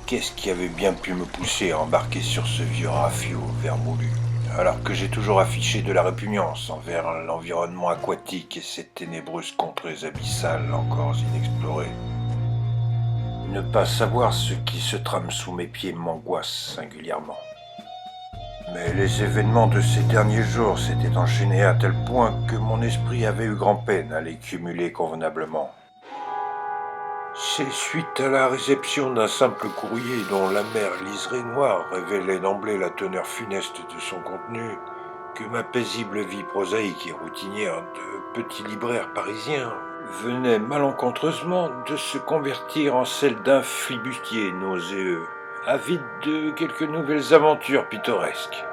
Qu'est-ce qui avait bien pu me pousser à embarquer sur ce vieux rafio vermoulu, alors que j'ai toujours affiché de la répugnance envers l'environnement aquatique et ces ténébreuses contrées abyssales encore inexplorées. Ne pas savoir ce qui se trame sous mes pieds m'angoisse singulièrement. Mais les événements de ces derniers jours s'étaient enchaînés à tel point que mon esprit avait eu grand-peine à les cumuler convenablement. C'est suite à la réception d'un simple courrier dont l'amère liseré noire révélait d'emblée la teneur funeste de son contenu que ma paisible vie prosaïque et routinière de petit libraire parisien venait malencontreusement de se convertir en celle d'un flibustier nauséeux, avide de quelques nouvelles aventures pittoresques.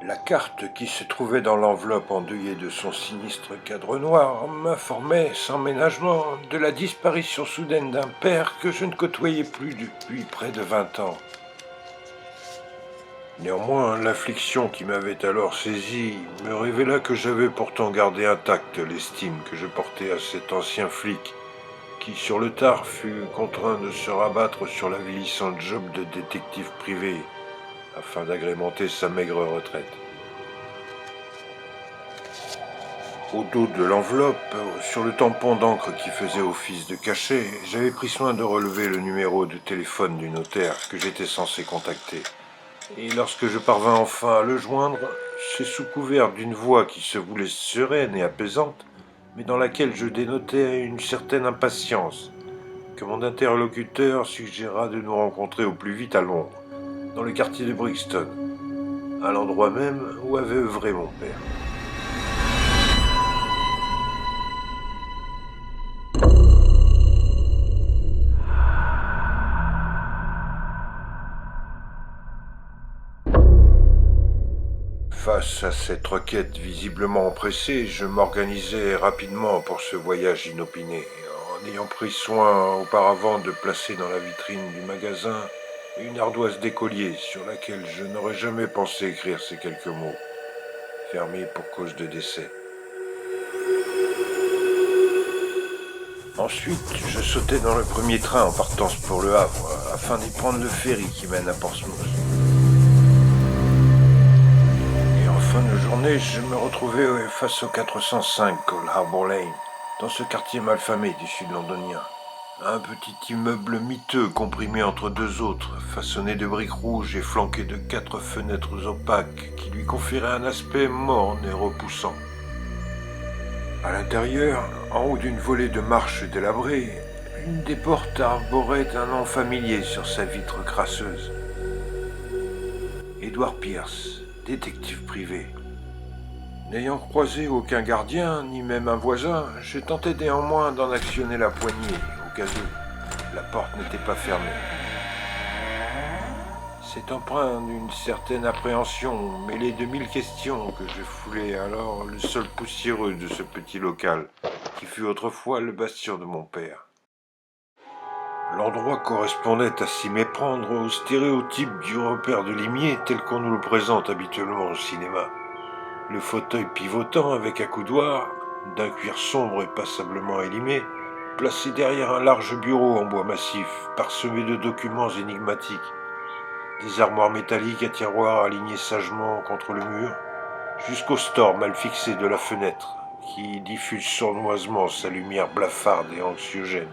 La carte qui se trouvait dans l'enveloppe endeuillée de son sinistre cadre noir m'informait sans ménagement de la disparition soudaine d'un père que je ne côtoyais plus depuis près de 20 ans. Néanmoins, l'affliction qui m'avait alors saisi me révéla que j'avais pourtant gardé intacte l'estime que je portais à cet ancien flic qui, sur le tard, fut contraint de se rabattre sur l'avilissant job de détective privé afin d'agrémenter sa maigre retraite. Au dos de l'enveloppe, sur le tampon d'encre qui faisait office de cachet, j'avais pris soin de relever le numéro de téléphone du notaire que j'étais censé contacter. Et lorsque je parvins enfin à le joindre, c'est sous couvert d'une voix qui se voulait sereine et apaisante, mais dans laquelle je dénotais une certaine impatience, que mon interlocuteur suggéra de nous rencontrer au plus vite à Londres, dans le quartier de Brixton, à l'endroit même où avait œuvré mon père. Face à cette requête visiblement empressée, je m'organisai rapidement pour ce voyage inopiné, en ayant pris soin auparavant de placer dans la vitrine du magasin une ardoise d'écolier sur laquelle je n'aurais jamais pensé écrire ces quelques mots, fermée pour cause de décès. Ensuite, je sautai dans le premier train en partance pour le Havre, afin d'y prendre le ferry qui mène à Portsmouth. En fin de journée, je me retrouvais face au 405 Old Harbour Lane, dans ce quartier malfamé du sud londonien. Un petit immeuble miteux comprimé entre deux autres, façonné de briques rouges et flanqué de 4 fenêtres opaques qui lui conféraient un aspect morne et repoussant. À l'intérieur, en haut d'une volée de marches délabrées, une des portes arborait un nom familier sur sa vitre crasseuse. Edward Pierce, détective privé. N'ayant croisé aucun gardien, ni même un voisin, je tentais néanmoins d'en actionner la poignée, au cas où. La porte n'était pas fermée. C'est empreint d'une certaine appréhension, mêlée de 1000 questions, que je foulais alors le sol poussiéreux de ce petit local, qui fut autrefois le bastion de mon père. L'endroit correspondait à s'y méprendre au stéréotype du repère de limier tel qu'on nous le présente habituellement au cinéma. Le fauteuil pivotant avec accoudoir, d'un cuir sombre et passablement élimé, placé derrière un large bureau en bois massif, parsemé de documents énigmatiques, des armoires métalliques à tiroirs alignés sagement contre le mur, jusqu'au store mal fixé de la fenêtre, qui diffuse sournoisement sa lumière blafarde et anxiogène,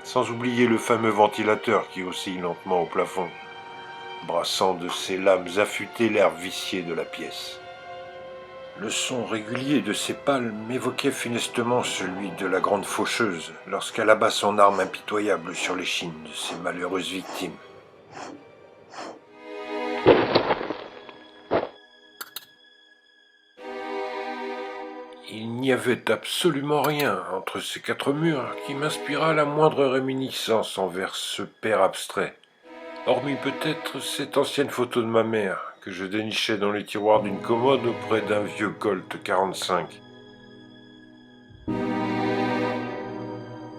sans oublier le fameux ventilateur qui oscille lentement au plafond, brassant de ses lames affûtées l'air vicié de la pièce. Le son régulier de ses pales m'évoquait funestement celui de la grande faucheuse lorsqu'elle abat son arme impitoyable sur l'échine de ses malheureuses victimes. Il n'y avait absolument rien entre ces 4 murs qui m'inspirât la moindre réminiscence envers ce père abstrait, hormis peut-être cette ancienne photo de ma mère que je dénichais dans les tiroirs d'une commode auprès d'un vieux Colt 45.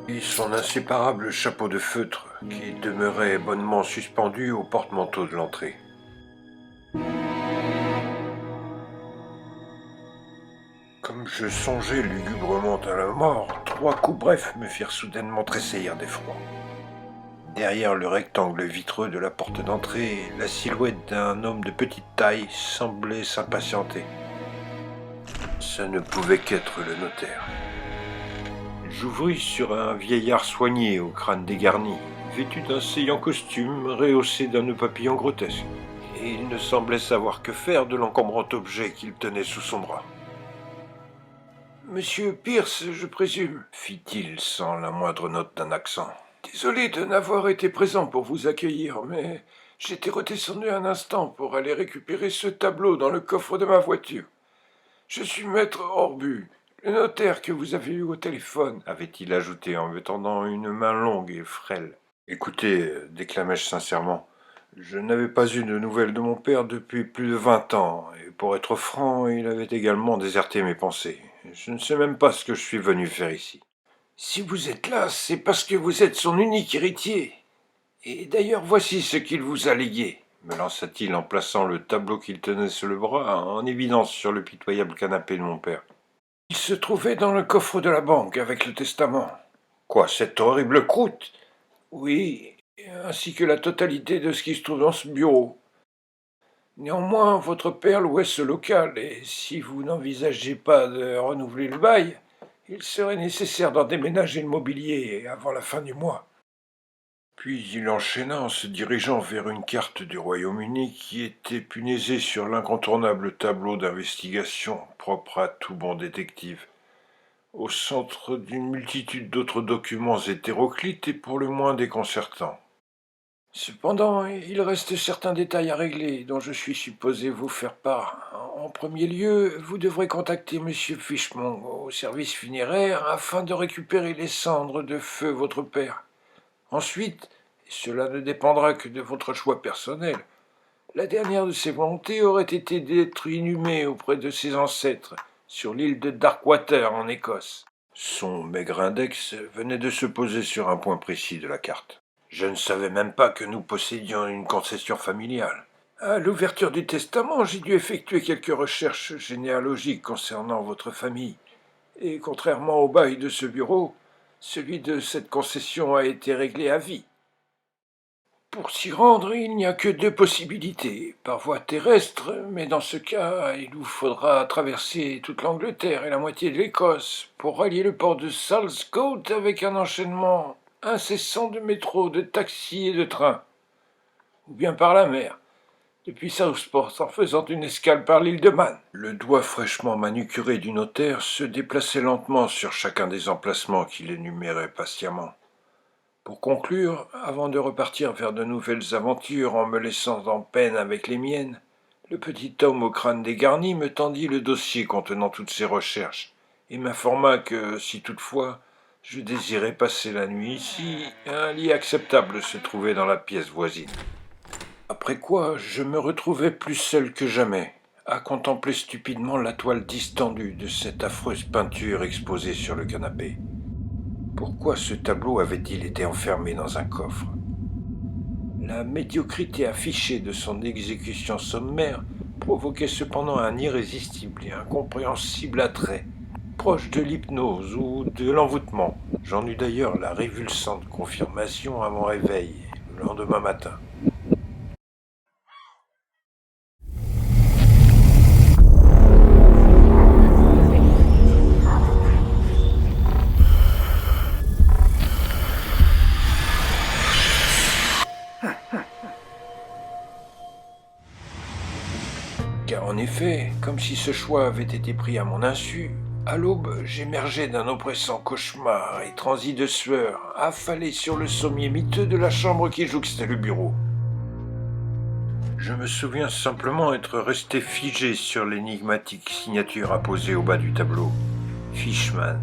Et son inséparable chapeau de feutre qui demeurait bonnement suspendu au porte-manteau de l'entrée. Comme je songeais lugubrement à la mort, 3 coups brefs me firent soudainement tressaillir d'effroi. Derrière le rectangle vitreux de la porte d'entrée, la silhouette d'un homme de petite taille semblait s'impatienter. Ça ne pouvait qu'être le notaire. J'ouvris sur un vieillard soigné au crâne dégarni, vêtu d'un saillant costume rehaussé d'un nœud papillon grotesque, et il ne semblait savoir que faire de l'encombrant objet qu'il tenait sous son bras. « Monsieur Pierce, je présume, fit-il sans la moindre note d'un accent. Désolé de n'avoir été présent pour vous accueillir, mais j'étais redescendu un instant pour aller récupérer ce tableau dans le coffre de ma voiture. Je suis maître Orbu, le notaire que vous avez eu au téléphone, avait-il ajouté en me tendant une main longue et frêle. Écoutez, déclamai-je sincèrement, je n'avais pas eu de nouvelles de mon père depuis plus de 20 ans, et pour être franc, il avait également déserté mes pensées. Je ne sais même pas ce que je suis venu faire ici. Si vous êtes là, c'est parce que vous êtes son unique héritier. Et d'ailleurs, voici ce qu'il vous a légué, me lança-t-il en plaçant le tableau qu'il tenait sur le bras en évidence sur le pitoyable canapé de mon père. Il se trouvait dans le coffre de la banque avec le testament. Quoi, cette horrible croûte? Oui, ainsi que la totalité de ce qui se trouve dans ce bureau. Néanmoins, votre père louait ce local, et si vous n'envisagez pas de renouveler le bail, il serait nécessaire d'en déménager le mobilier avant la fin du mois. Puis il enchaîna en se dirigeant vers une carte du Royaume-Uni qui était punaisée sur l'incontournable tableau d'investigation propre à tout bon détective, au centre d'une multitude d'autres documents hétéroclites et pour le moins déconcertants. Cependant, il reste certains détails à régler dont je suis supposé vous faire part. En premier lieu, vous devrez contacter M. Fishmong au service funéraire afin de récupérer les cendres de feu votre père. Ensuite, et cela ne dépendra que de votre choix personnel, la dernière de ses volontés aurait été d'être inhumé auprès de ses ancêtres sur l'île de Darkwater en Écosse. Son maigre index venait de se poser sur un point précis de la carte. Je ne savais même pas que nous possédions une concession familiale. À l'ouverture du testament, j'ai dû effectuer quelques recherches généalogiques concernant votre famille. Et contrairement au bail de ce bureau, celui de cette concession a été réglé à vie. Pour s'y rendre, il n'y a que 2 possibilités, par voie terrestre, mais dans ce cas, il vous faudra traverser toute l'Angleterre et la moitié de l'Écosse pour rallier le port de Salscote avec un enchaînement incessant de métro, de taxis et de trains, ou bien par la mer, depuis Southport en faisant une escale par l'île de Man. Le doigt fraîchement manucuré du notaire se déplaçait lentement sur chacun des emplacements qu'il énumérait patiemment. Pour conclure, avant de repartir vers de nouvelles aventures en me laissant en peine avec les miennes, le petit homme au crâne dégarni me tendit le dossier contenant toutes ses recherches et m'informa que, si toutefois je désirais passer la nuit ici, un lit acceptable se trouvait dans la pièce voisine. Après quoi, je me retrouvais plus seul que jamais, à contempler stupidement la toile distendue de cette affreuse peinture exposée sur le canapé. Pourquoi ce tableau avait-il été enfermé dans un coffre? La médiocrité affichée de son exécution sommaire provoquait cependant un irrésistible et incompréhensible attrait, proche de l'hypnose ou de l'envoûtement. J'en eus d'ailleurs la révulsante confirmation à mon réveil, le lendemain matin. Car en effet, comme si ce choix avait été pris à mon insu, à l'aube, j'émergeais d'un oppressant cauchemar et transi de sueur, affalé sur le sommier miteux de la chambre qui jouxtait le bureau. Je me souviens simplement être resté figé sur l'énigmatique signature apposée au bas du tableau. Fishman.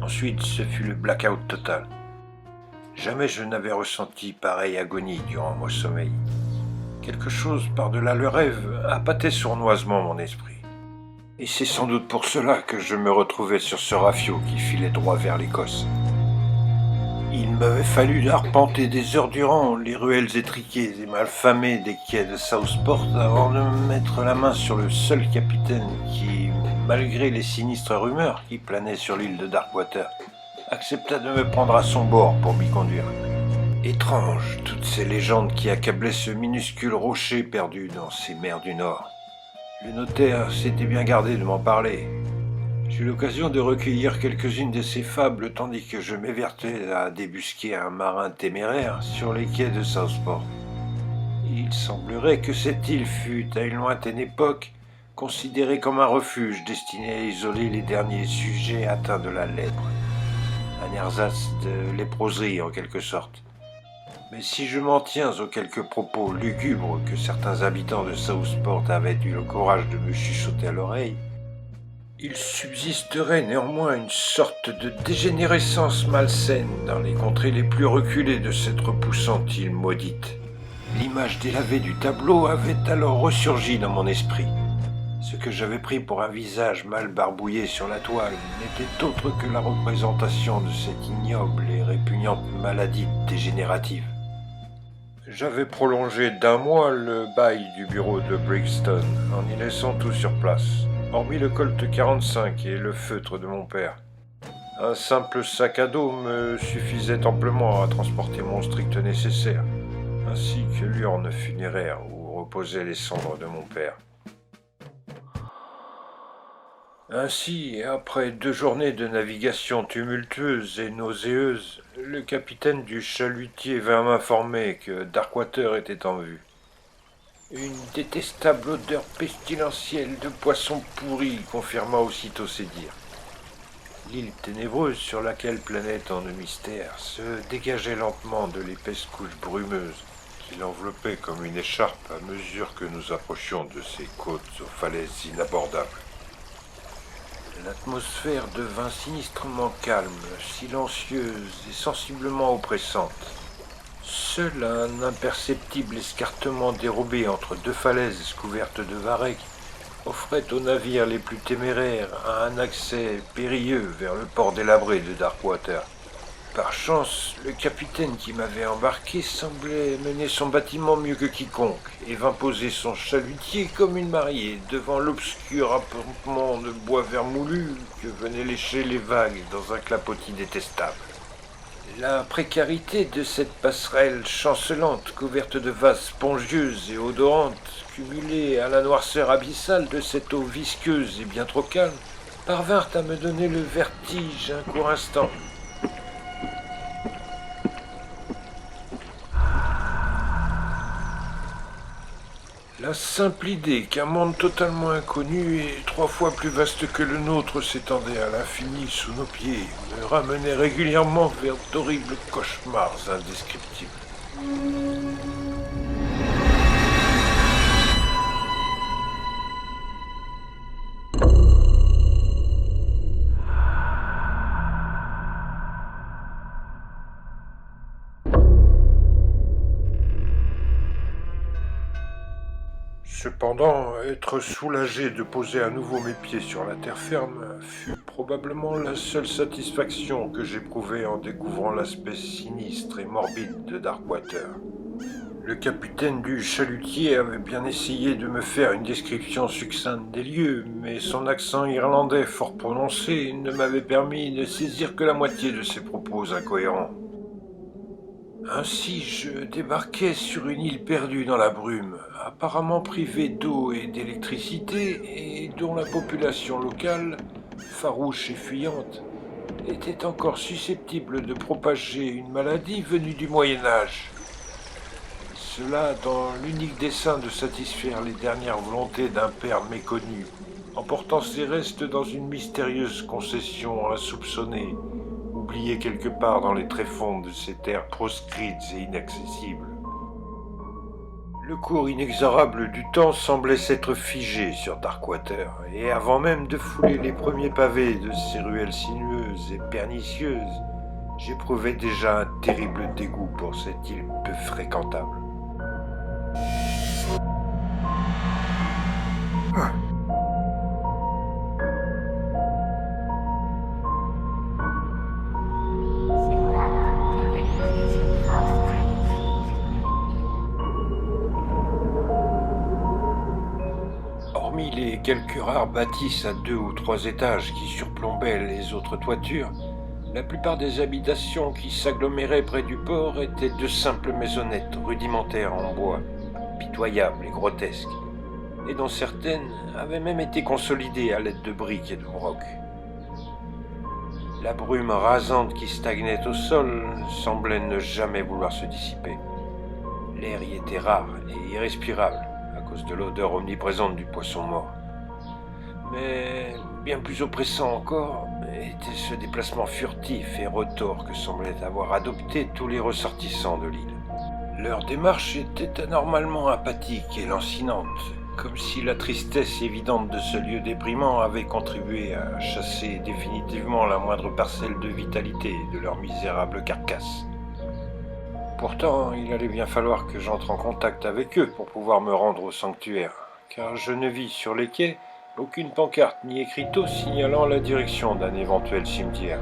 Ensuite, ce fut le blackout total. Jamais je n'avais ressenti pareille agonie durant mon sommeil. Quelque chose par-delà le rêve appâtait sournoisement mon esprit. Et c'est sans doute pour cela que je me retrouvais sur ce rafio qui filait droit vers l'Écosse. Il m'avait fallu arpenter des heures durant les ruelles étriquées et malfamées des quais de Southport avant de me mettre la main sur le seul capitaine qui, malgré les sinistres rumeurs qui planaient sur l'île de Darkwater, accepta de me prendre à son bord pour m'y conduire. Étrange, toutes ces légendes qui accablaient ce minuscule rocher perdu dans ces mers du Nord. Le notaire s'était bien gardé de m'en parler. J'ai eu l'occasion de recueillir quelques-unes de ces fables tandis que je m'évertuais à débusquer un marin téméraire sur les quais de Southport. Il semblerait que cette île fût, à une lointaine époque, considérée comme un refuge destiné à isoler les derniers sujets atteints de la lèpre. Un ersatz de léproserie en quelque sorte. Mais si je m'en tiens aux quelques propos lugubres que certains habitants de Southport avaient eu le courage de me chuchoter à l'oreille, il subsisterait néanmoins une sorte de dégénérescence malsaine dans les contrées les plus reculées de cette repoussante île maudite. L'image délavée du tableau avait alors ressurgi dans mon esprit. Ce que j'avais pris pour un visage mal barbouillé sur la toile n'était autre que la représentation de cette ignoble et répugnante maladie dégénérative. J'avais prolongé d'1 mois le bail du bureau de Brixton en y laissant tout sur place, hormis le Colt 45 et le feutre de mon père. Un simple sac à dos me suffisait amplement à transporter mon strict nécessaire, ainsi que l'urne funéraire où reposaient les cendres de mon père. Ainsi, après 2 journées de navigation tumultueuse et nauséeuse, le capitaine du chalutier vint m'informer que Darkwater était en vue. Une détestable odeur pestilentielle de poisson pourri confirma aussitôt ses dires. L'île ténébreuse sur laquelle planait tant de mystère se dégageait lentement de l'épaisse couche brumeuse qui l'enveloppait comme une écharpe à mesure que nous approchions de ces côtes aux falaises inabordables. L'atmosphère devint sinistrement calme, silencieuse et sensiblement oppressante. Seul un imperceptible escartement dérobé entre 2 falaises couvertes de varech offrait aux navires les plus téméraires un accès périlleux vers le port délabré de Darkwater. Par chance, le capitaine qui m'avait embarqué semblait mener son bâtiment mieux que quiconque et vint poser son chalutier comme une mariée devant l'obscur appontement de bois vermoulu que venaient lécher les vagues dans un clapotis détestable. La précarité de cette passerelle chancelante couverte de vases spongieuses et odorantes, cumulée à la noirceur abyssale de cette eau visqueuse et bien trop calme, parvinrent à me donner le vertige un court instant. La simple idée qu'un monde totalement inconnu et 3 fois plus vaste que le nôtre s'étendait à l'infini sous nos pieds me ramenait régulièrement vers d'horribles cauchemars indescriptibles. Cependant, être soulagé de poser à nouveau mes pieds sur la terre ferme fut probablement la seule satisfaction que j'éprouvai en découvrant l'aspect sinistre et morbide de Darkwater. Le capitaine du chalutier avait bien essayé de me faire une description succincte des lieux, mais son accent irlandais fort prononcé ne m'avait permis de saisir que la moitié de ses propos incohérents. Ainsi, je débarquais sur une île perdue dans la brume, apparemment privée d'eau et d'électricité, et dont la population locale, farouche et fuyante, était encore susceptible de propager une maladie venue du Moyen-Âge. Cela dans l'unique dessein de satisfaire les dernières volontés d'un père méconnu, emportant ses restes dans une mystérieuse concession insoupçonnée, oublié quelque part dans les tréfonds de ces terres proscrites et inaccessibles. Le cours inexorable du temps semblait s'être figé sur Darkwater, et avant même de fouler les premiers pavés de ces ruelles sinueuses et pernicieuses, j'éprouvais déjà un terrible dégoût pour cette île peu fréquentable. Hormis les quelques rares bâtisses à 2 ou 3 étages qui surplombaient les autres toitures, La plupart des habitations qui s'aggloméraient près du port étaient de simples maisonnettes rudimentaires en bois, pitoyables et grotesques, et dont certaines avaient même été consolidées à l'aide de briques et de brocs. La brume rasante qui stagnait au sol semblait ne jamais vouloir se dissiper. L'air y était rare et irrespirable à cause de l'odeur omniprésente du poisson mort. Mais bien plus oppressant encore était ce déplacement furtif et retors que semblaient avoir adopté tous les ressortissants de l'île. Leur démarche était anormalement apathique et lancinante, comme si la tristesse évidente de ce lieu déprimant avait contribué à chasser définitivement la moindre parcelle de vitalité de leur misérable carcasse. Pourtant, il allait bien falloir que j'entre en contact avec eux pour pouvoir me rendre au sanctuaire, car je ne vis sur les quais aucune pancarte ni écriteau signalant la direction d'un éventuel cimetière.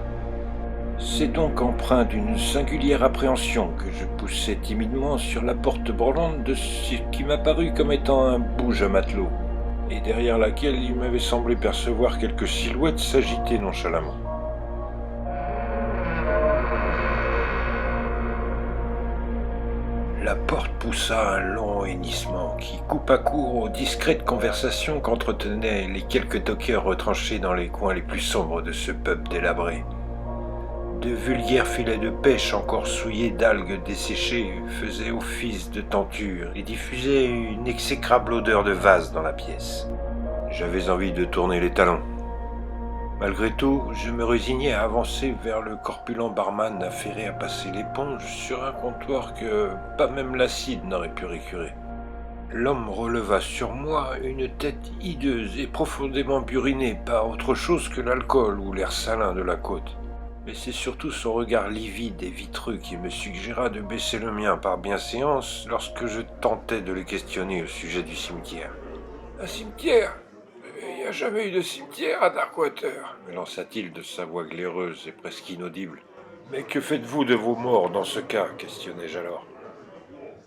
C'est donc empreint d'une singulière appréhension que je poussai timidement sur la porte branlante de ce qui m'apparut comme étant un bouge à matelot, et derrière laquelle il m'avait semblé percevoir quelques silhouettes s'agiter nonchalamment. La porte poussa un long hennissement qui coupa court aux discrètes conversations qu'entretenaient les quelques dockers retranchés dans les coins les plus sombres de ce pub délabré. De vulgaires filets de pêche encore souillés d'algues desséchées faisaient office de tenture et diffusaient une exécrable odeur de vase dans la pièce. J'avais envie de tourner les talons. Malgré tout, je me résignais à avancer vers le corpulent barman affairé à passer l'éponge sur un comptoir que pas même l'acide n'aurait pu récurer. L'homme releva sur moi une tête hideuse et profondément burinée par autre chose que l'alcool ou l'air salin de la côte. Mais c'est surtout son regard livide et vitreux qui me suggéra de baisser le mien par bienséance lorsque je tentais de le questionner au sujet du cimetière. « Un cimetière ? Il n'y a jamais eu de cimetière à Darkwater » me lança-t-il de sa voix glaireuse et presque inaudible. « Mais que faites-vous de vos morts dans ce cas » questionnai-je alors.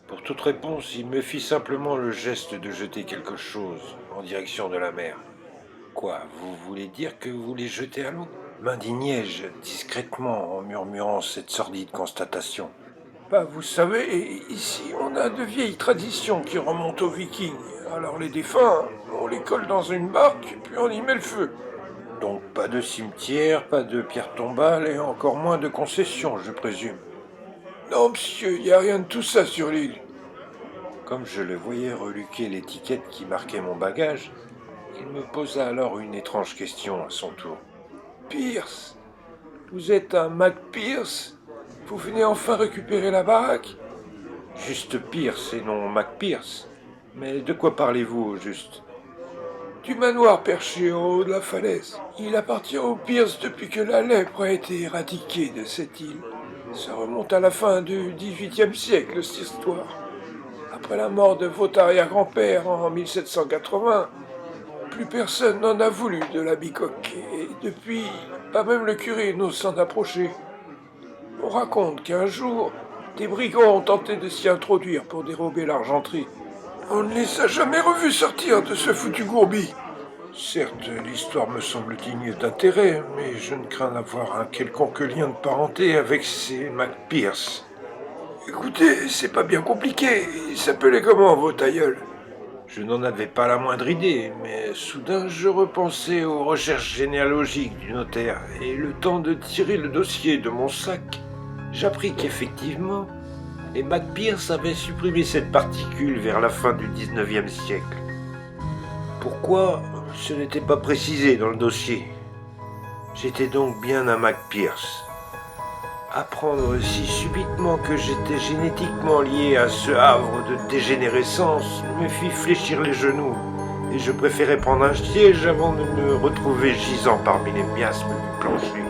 Pour toute réponse, il me fit simplement le geste de jeter quelque chose en direction de la mer. « Quoi, vous voulez dire que vous les jetez à l'eau » m'indignai-je discrètement en murmurant cette sordide constatation. « Bah, vous savez, ici on a de vieilles traditions qui remontent aux Vikings. Alors les défunts, on les colle dans une barque, puis on y met le feu. Donc pas de cimetière, pas de pierre tombale et encore moins de concessions, je présume. » « Non, monsieur, il n'y a rien de tout ça sur l'île. » Comme je le voyais reluquer l'étiquette qui marquait mon bagage, il me posa alors une étrange question à son tour. « Pierce, vous êtes un Mac Pierce ? Vous venez enfin récupérer la baraque ?»« Juste Pierce et non Mac Pierce. Mais de quoi parlez-vous au juste ?»« Du manoir perché en haut de la falaise. Il appartient aux Pierce depuis que la lèpre a été éradiquée de cette île. Ça remonte à la fin du XVIIIe siècle, cette histoire. Après la mort de votre arrière-grand-père en 1780, plus personne n'en a voulu de la bicoque, et depuis, pas même le curé n'ose s'en approcher. On raconte qu'un jour, des brigands ont tenté de s'y introduire pour dérober l'argenterie. On ne les a jamais revus sortir de ce foutu gourbi. Certes, l'histoire me semble digne d'intérêt, mais je ne crains d'avoir un quelconque lien de parenté avec ces Mac Pierce. Écoutez, c'est pas bien compliqué. Ils s'appelaient comment, vos tailleuls ? Je n'en avais pas la moindre idée, mais soudain je repensais aux recherches généalogiques du notaire, et le temps de tirer le dossier de mon sac, j'appris qu'effectivement, les Mac Pierce avaient supprimé cette particule vers la fin du XIXe siècle. Pourquoi ? Ce n'était pas précisé dans le dossier. J'étais donc bien un Mac Pierce. Apprendre si subitement que j'étais génétiquement lié à ce havre de dégénérescence me fit fléchir les genoux, et je préférais prendre un siège avant de me retrouver gisant parmi les miasmes du plancher.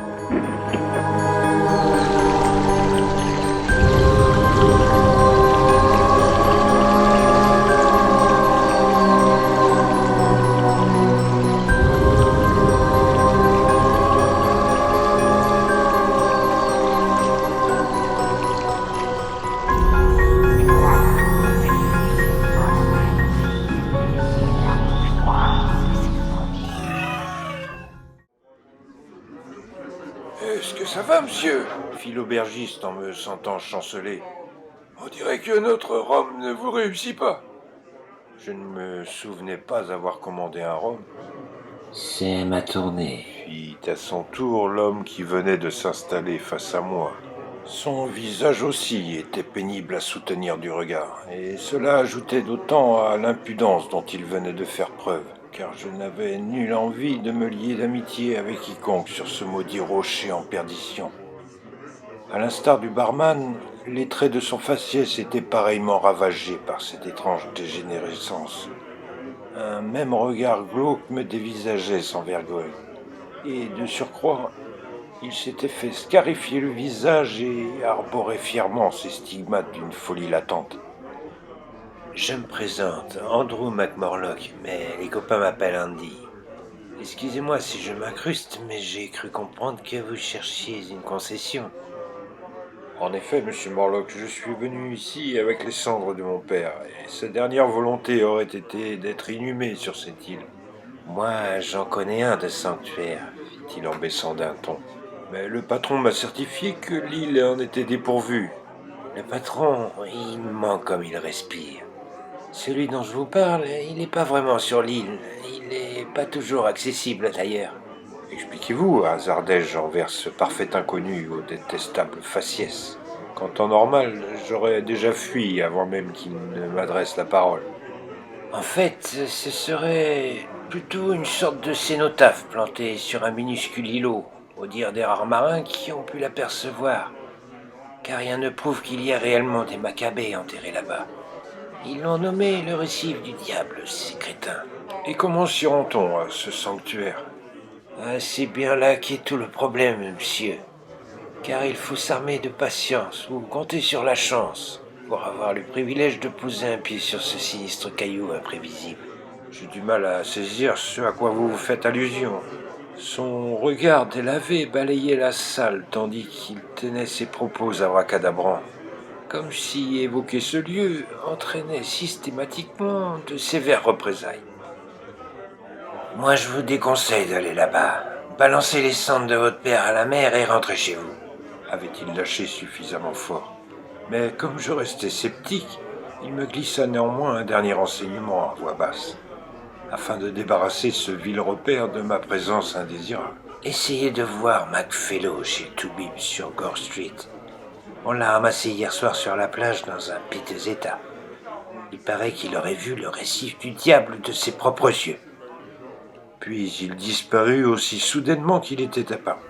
fit l'aubergiste en me sentant chanceler. On dirait que notre rhum ne vous réussit pas. Je ne me souvenais pas avoir commandé un rhum. C'est ma tournée. Fit à son tour l'homme qui venait de s'installer face à moi. Son visage aussi était pénible à soutenir du regard, et cela ajoutait d'autant à l'impudence dont il venait de faire preuve, car je n'avais nulle envie de me lier d'amitié avec quiconque sur ce maudit rocher en perdition. À l'instar du barman, les traits de son faciès étaient pareillement ravagés par cette étrange dégénérescence. Un même regard glauque me dévisageait sans vergogne, et de surcroît, il s'était fait scarifier le visage et arborait fièrement ses stigmates d'une folie latente. Je me présente, Andrew McMorlock, mais les copains m'appellent Andy. Excusez-moi si je m'incruste, mais j'ai cru comprendre que vous cherchiez une concession. En effet, monsieur Morlock, je suis venu ici avec les cendres de mon père, et sa dernière volonté aurait été d'être inhumé sur cette île. Moi, j'en connais un de sanctuaire, fit-il en baissant d'un ton. Mais le patron m'a certifié que l'île en était dépourvue. Le patron, il manque comme il respire. Celui dont je vous parle, il n'est pas vraiment sur l'île. Il n'est pas toujours accessible d'ailleurs. Expliquez-vous, hasardai-je envers ce parfait inconnu au détestable faciès. Qu'en temps normal, j'aurais déjà fui avant même qu'il ne m'adresse la parole. En fait, ce serait plutôt une sorte de cénotaphe planté sur un minuscule îlot, au dire des rares marins qui ont pu l'apercevoir. Car rien ne prouve qu'il y a réellement des Maccabées enterrés là-bas. Ils l'ont nommé le récif du diable, ces crétins. Et comment s'y rend-on à ce sanctuaire ? C'est bien là qu'est tout le problème, monsieur. Car il faut s'armer de patience ou compter sur la chance pour avoir le privilège de poser un pied sur ce sinistre caillou imprévisible. J'ai du mal à saisir ce à quoi vous faites allusion. Son regard délavé balayait la salle tandis qu'il tenait ses propos abracadabrants, comme si évoquer ce lieu entraînait systématiquement de sévères représailles. Moi, je vous déconseille d'aller là-bas. Balancez les cendres de votre père à la mer et rentrez chez vous. Avait-il lâché suffisamment fort ? Mais comme je restais sceptique, il me glissa néanmoins un dernier renseignement à voix basse, afin de débarrasser ce vil repère de ma présence indésirable. Essayez de voir McFellow chez Toubib sur Gore Street. On l'a ramassé hier soir sur la plage dans un piteux état. Il paraît qu'il aurait vu le récif du diable de ses propres yeux. Puis il disparut aussi soudainement qu'il était apparu.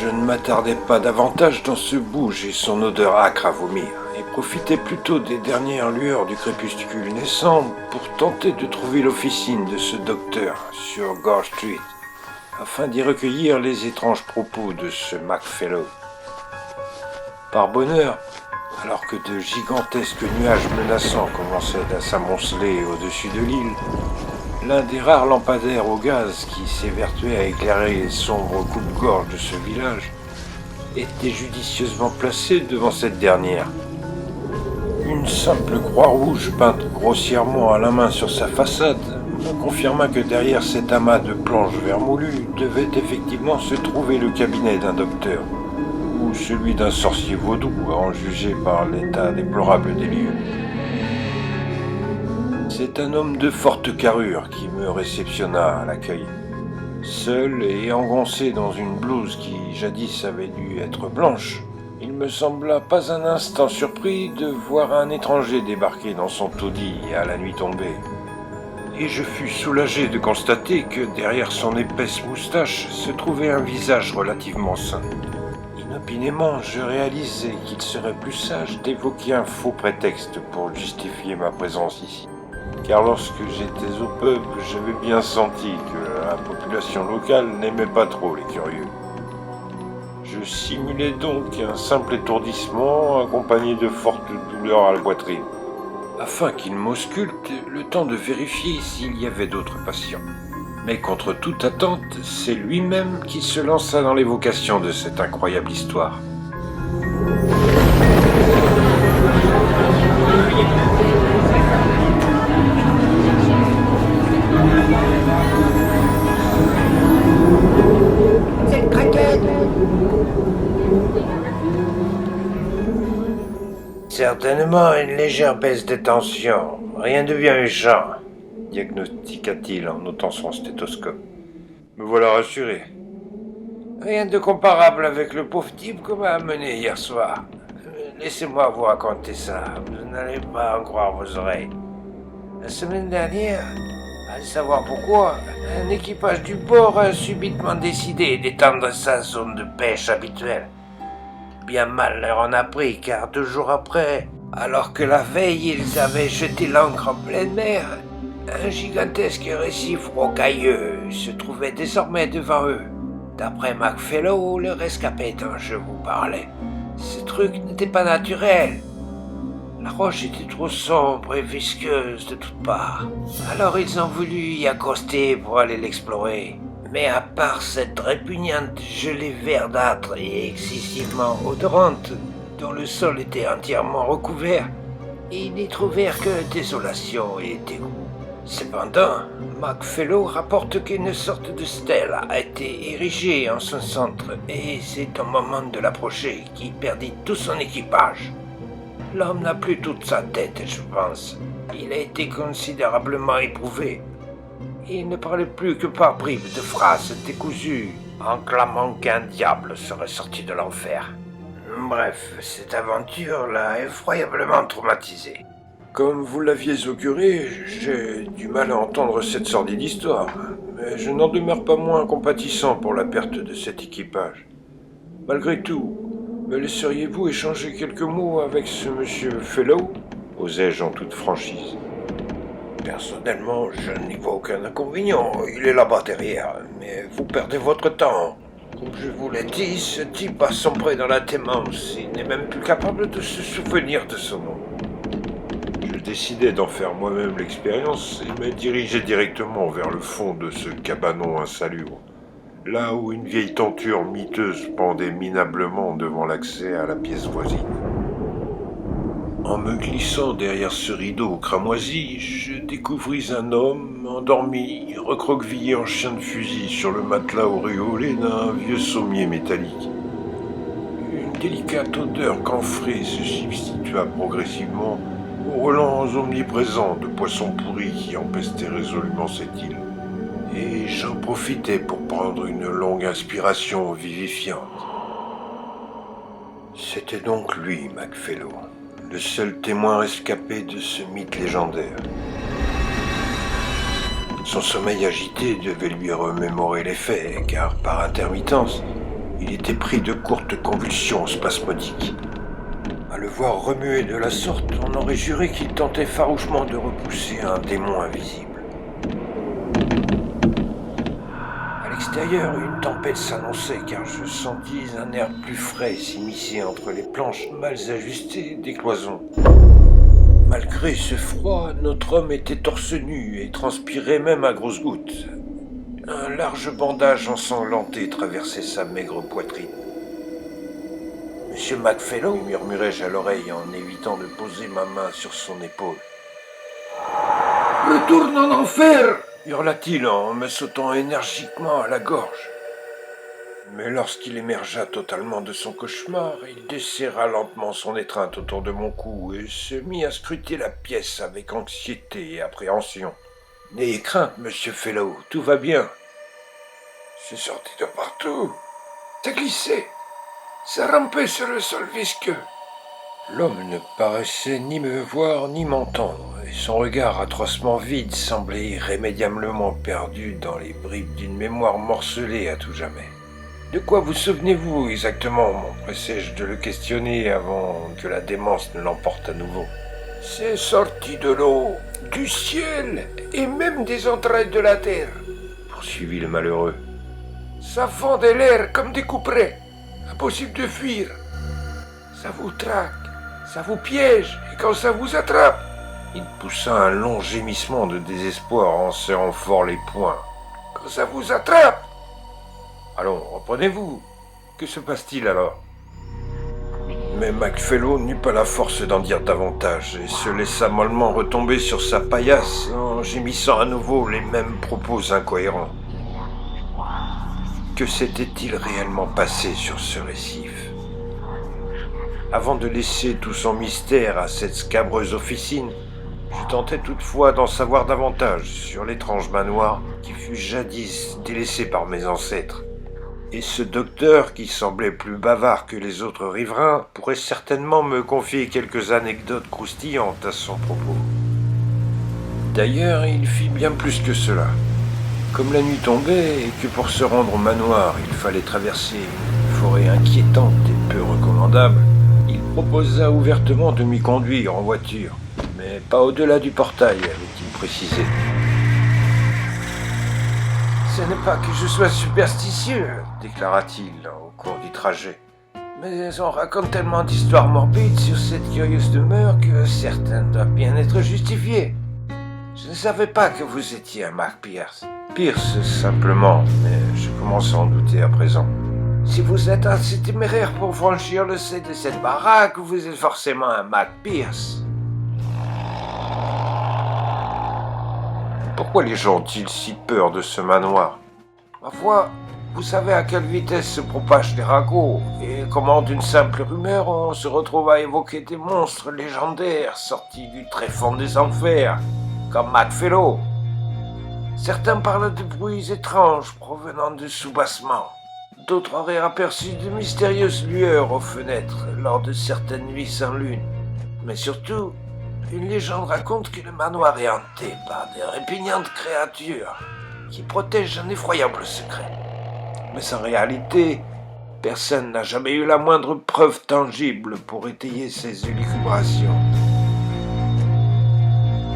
Je ne m'attardai pas davantage dans ce bouge et son odeur âcre à vomir, et profitai plutôt des dernières lueurs du crépuscule naissant pour tenter de trouver l'officine de ce docteur sur Gore Street, afin d'y recueillir les étranges propos de ce McFellow. Par bonheur, alors que de gigantesques nuages menaçants commençaient à s'amonceler au-dessus de l'île, l'un des rares lampadaires au gaz qui s'évertuait à éclairer les sombres coupes-gorges de ce village était judicieusement placé devant cette dernière. Une simple croix rouge peinte grossièrement à la main sur sa façade me confirma que derrière cet amas de planches vermoulues devait effectivement se trouver le cabinet d'un docteur, ou celui d'un sorcier vaudou, à en juger par l'état déplorable des lieux. C'est un homme de forte carrure qui me réceptionna à l'accueil. Seul et engoncé dans une blouse qui jadis avait dû être blanche, il me sembla pas un instant surpris de voir un étranger débarquer dans son taudis à la nuit tombée. Et je fus soulagé de constater que derrière son épaisse moustache se trouvait un visage relativement sain. Inopinément, je réalisai qu'il serait plus sage d'évoquer un faux prétexte pour justifier ma présence ici. Car lorsque j'étais au pub, j'avais bien senti que la population locale n'aimait pas trop les curieux. Je simulais donc un simple étourdissement accompagné de fortes douleurs à la poitrine, afin qu'il m'ausculte le temps de vérifier s'il y avait d'autres patients. Mais contre toute attente, c'est lui-même qui se lança dans l'évocation de cette incroyable histoire. Certainement une légère baisse de tension. Rien de bien méchant, diagnostiqua-t-il en ôtant son stéthoscope. Me voilà rassuré. Rien de comparable avec le pauvre type qu'on m'a amené hier soir. Laissez-moi vous raconter ça, vous n'allez pas en croire vos oreilles. La semaine dernière, à savoir pourquoi, un équipage du port a subitement décidé d'étendre sa zone de pêche habituelle. Bien mal leur en a pris, car 2 jours après, alors que la veille ils avaient jeté l'ancre en pleine mer, un gigantesque récif rocailleux se trouvait désormais devant eux. D'après McFellow, le rescapé dont je vous parlais, ce truc n'était pas naturel. La roche était trop sombre et visqueuse de toutes parts. Alors ils ont voulu y accoster pour aller l'explorer. Mais à part cette répugnante gelée verdâtre et excessivement odorante, dont le sol était entièrement recouvert, ils n'y trouvèrent que désolation et dégoût. Cependant, McFellow rapporte qu'une sorte de stèle a été érigée en son centre et c'est au moment de l'approcher qu'il perdit tout son équipage. L'homme n'a plus toute sa tête, je pense. Il a été considérablement éprouvé. Il ne parlait plus que par bribes de phrases décousues, en clamant qu'un diable serait sorti de l'enfer. Bref, cette aventure l'a effroyablement traumatisé. Comme vous l'aviez auguré, j'ai du mal à entendre cette sordide histoire, mais je n'en demeure pas moins compatissant pour la perte de cet équipage. Malgré tout, me laisseriez-vous échanger quelques mots avec ce monsieur Fellow ? Osai-je en toute franchise. Personnellement, je n'y vois aucun inconvénient, il est là-bas derrière, mais vous perdez votre temps. Comme je vous l'ai dit, ce type a sombré dans la démence, il n'est même plus capable de se souvenir de son nom. Je décidai d'en faire moi-même l'expérience et me dirigeai directement vers le fond de ce cabanon insalubre, là où une vieille tenture miteuse pendait minablement devant l'accès à la pièce voisine. En me glissant derrière ce rideau cramoisi, je découvris un homme endormi, recroquevillé en chien de fusil sur le matelas auréolé d'un vieux sommier métallique. Une délicate odeur camphrée se substitua progressivement aux relents omniprésents de poissons pourris qui empestaient résolument cette île. Et j'en profitai pour prendre une longue inspiration vivifiante. C'était donc lui, McFellow, le seul témoin rescapé de ce mythe légendaire. Son sommeil agité devait lui remémorer les faits, car par intermittence, il était pris de courtes convulsions spasmodiques. À le voir remuer de la sorte, on aurait juré qu'il tentait farouchement de repousser un démon invisible. À l'extérieur, une tempête s'annonçait car je sentis un air plus frais s'immiscer entre les planches mal ajustées des cloisons. Malgré ce froid, notre homme était torse nu et transpirait même à grosses gouttes. Un large bandage ensanglanté traversait sa maigre poitrine. « Monsieur McFellow » murmurai-je à l'oreille en évitant de poser ma main sur son épaule. « Retourne en enfer !» hurla-t-il en me sautant énergiquement à la gorge. Mais lorsqu'il émergea totalement de son cauchemar, il desserra lentement son étreinte autour de mon cou et se mit à scruter la pièce avec anxiété et appréhension. « N'ayez crainte, monsieur Fellow, tout va bien. »« C'est sorti de partout. Ça glissait. Ça rampait sur le sol visqueux. » L'homme ne paraissait ni me voir ni m'entendre, et son regard atrocement vide semblait irrémédiablement perdu dans les bribes d'une mémoire morcelée à tout jamais. « De quoi vous souvenez-vous exactement ?» m'empressai-je de le questionner avant que la démence ne l'emporte à nouveau. « C'est sorti de l'eau, du ciel et même des entrailles de la terre, » poursuivit le malheureux. « Ça fendait l'air comme des couperets. Impossible de fuir. Ça vous traque, ça vous piège, et quand ça vous attrape... » Il poussa un long gémissement de désespoir en serrant fort les poings. « Quand ça vous attrape... » Allons, reprenez-vous. Que se passe-t-il alors ? Mais McFellow n'eut pas la force d'en dire davantage et se laissa mollement retomber sur sa paillasse en gémissant à nouveau les mêmes propos incohérents. Que s'était-il réellement passé sur ce récif ? Avant de laisser tout son mystère à cette scabreuse officine, je tentais toutefois d'en savoir davantage sur l'étrange manoir qui fut jadis délaissé par mes ancêtres. Et ce docteur, qui semblait plus bavard que les autres riverains, pourrait certainement me confier quelques anecdotes croustillantes à son propos. D'ailleurs, il fit bien plus que cela. Comme la nuit tombait et que pour se rendre au manoir, il fallait traverser une forêt inquiétante et peu recommandable, il proposa ouvertement de m'y conduire en voiture, mais pas au-delà du portail, avait-il précisé. Ce n'est pas que je sois superstitieux, déclara-t-il au cours du trajet. Mais on raconte tellement d'histoires morbides sur cette curieuse demeure que certaines doivent bien être justifiées. Je ne savais pas que vous étiez un Mac Pierce. Pierce, simplement, mais je commence à en douter à présent. Si vous êtes assez téméraire pour franchir le seuil de cette baraque, vous êtes forcément un Mac Pierce. Pourquoi les gens ont-ils si peur de ce manoir? Ma foi, vous savez à quelle vitesse se propagent les ragots, et comment d'une simple rumeur on se retrouve à évoquer des monstres légendaires sortis du tréfonds des enfers, comme Macfellow. Certains parlent de bruits étranges provenant de soubassements. D'autres auraient aperçu de mystérieuses lueurs aux fenêtres lors de certaines nuits sans lune. Mais surtout, une légende raconte que le manoir est hanté par de répugnantes créatures qui protègent un effroyable secret. Mais en réalité, personne n'a jamais eu la moindre preuve tangible pour étayer ces élucubrations.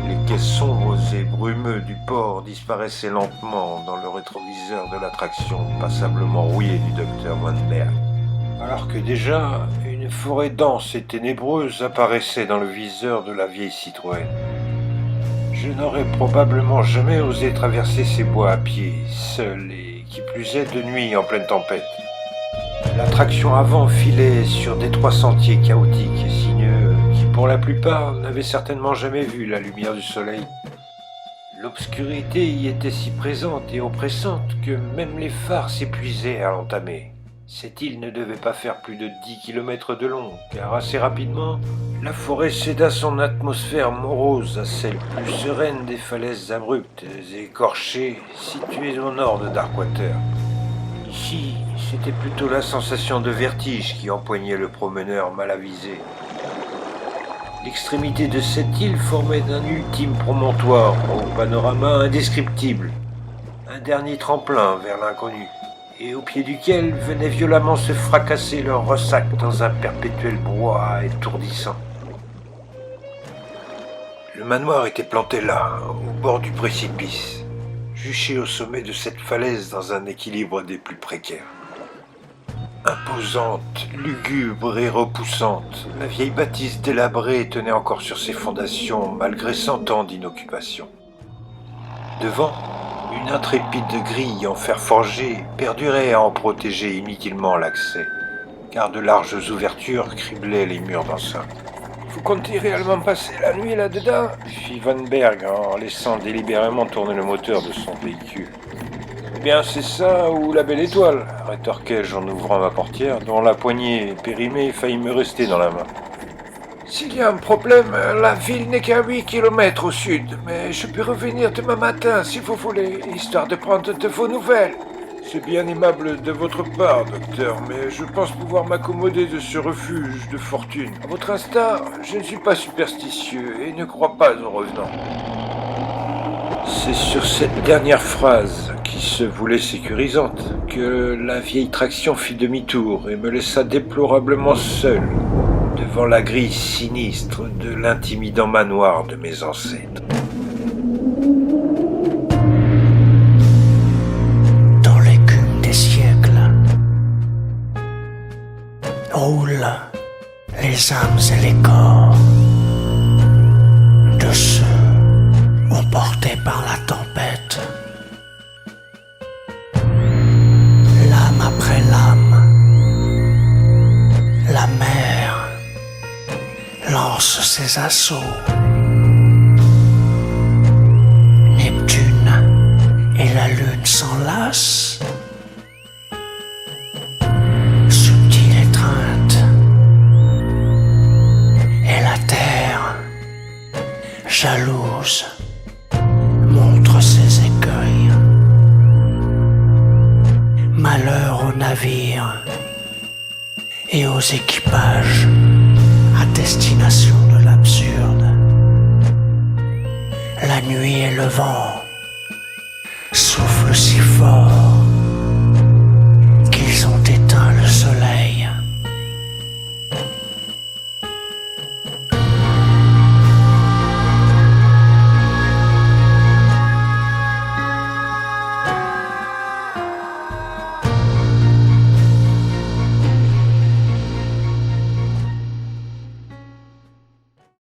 Les quais sombres et brumeux du port disparaissaient lentement dans le rétroviseur de l'attraction passablement rouillée du docteur Van Berg, alors que déjà une forêt dense et ténébreuse apparaissait dans le viseur de la vieille Citroën. Je n'aurais probablement jamais osé traverser ces bois à pied, seul et qui plus est de nuit en pleine tempête. L'attraction avant filait sur d'étroits sentiers chaotiques et sinueux qui, pour la plupart, n'avaient certainement jamais vu la lumière du soleil. L'obscurité y était si présente et oppressante que même les phares s'épuisaient à l'entamer. Cette île ne devait pas faire plus de 10 km de long, car assez rapidement, la forêt céda son atmosphère morose à celle plus sereine des falaises abruptes et écorchées situées au nord de Darkwater. Ici, c'était plutôt la sensation de vertige qui empoignait le promeneur mal avisé. L'extrémité de cette île formait un ultime promontoire au panorama indescriptible, un dernier tremplin vers l'inconnu, et au pied duquel venaient violemment se fracasser leurs ressacs dans un perpétuel brouhaha étourdissant. Le manoir était planté là, au bord du précipice, juché au sommet de cette falaise dans un équilibre des plus précaires. Imposante, lugubre et repoussante, la vieille bâtisse délabrée tenait encore sur ses fondations malgré 100 ans d'inoccupation. Devant, une intrépide grille en fer forgé perdurait à en protéger inutilement l'accès, car de larges ouvertures criblaient les murs d'enceinte. « Vous comptez réellement passer la nuit là-dedans ?» fit Van Berg en laissant délibérément tourner le moteur de son véhicule. « Eh bien, c'est ça ou la belle étoile ?» rétorquai-je en ouvrant ma portière, dont la poignée périmée faillit me rester dans la main. S'il y a un problème, la ville n'est qu'à 8 km au sud, mais je peux revenir demain matin si vous voulez, histoire de prendre de vos nouvelles. C'est bien aimable de votre part, docteur, mais je pense pouvoir m'accommoder de ce refuge de fortune. À votre instar, je ne suis pas superstitieux et ne crois pas aux revenants. C'est sur cette dernière phrase, qui se voulait sécurisante, que la vieille traction fit demi-tour et me laissa déplorablement seul devant la grille sinistre de l'intimidant manoir de mes ancêtres. Dans l'écume des siècles, roulent les âmes et les corps de ceux emportés par la tempête. Lame après lame, la mer lance ses assauts. Neptune et la lune s'enlacent. Subtile étreinte navires et aux équipages à destination de l'absurde. La nuit et le vent